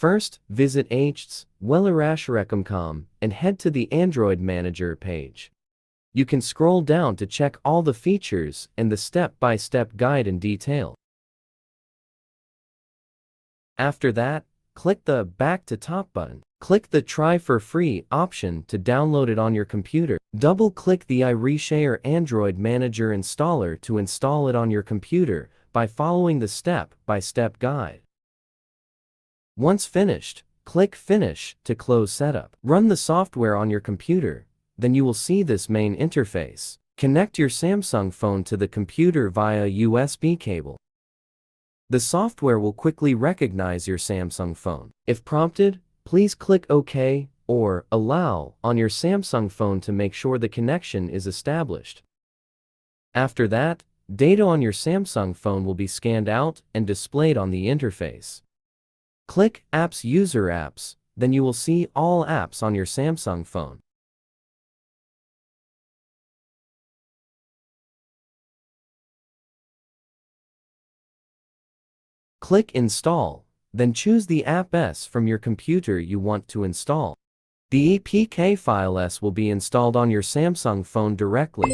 First, visit iReaShare.com and head to the Android Manager page. You can scroll down to check all the features and the step-by-step guide in detail. After that, click the Back to Top button. Click the Try for Free option to download it on your computer. Double-click the iReaShare Android Manager installer to install it on your computer by following the step-by-step guide. Once finished, click Finish to close setup. Run the software on your computer, then you will see this main interface. Connect your Samsung phone to the computer via USB cable. The software will quickly recognize your Samsung phone. If prompted, please click OK or Allow on your Samsung phone to make sure the connection is established. After that, data on your Samsung phone will be scanned out and displayed on the interface. Click Apps User Apps, then you will see all apps on your Samsung phone. Click Install, then choose the app S from your computer you want to install. The APK file S will be installed on your Samsung phone directly.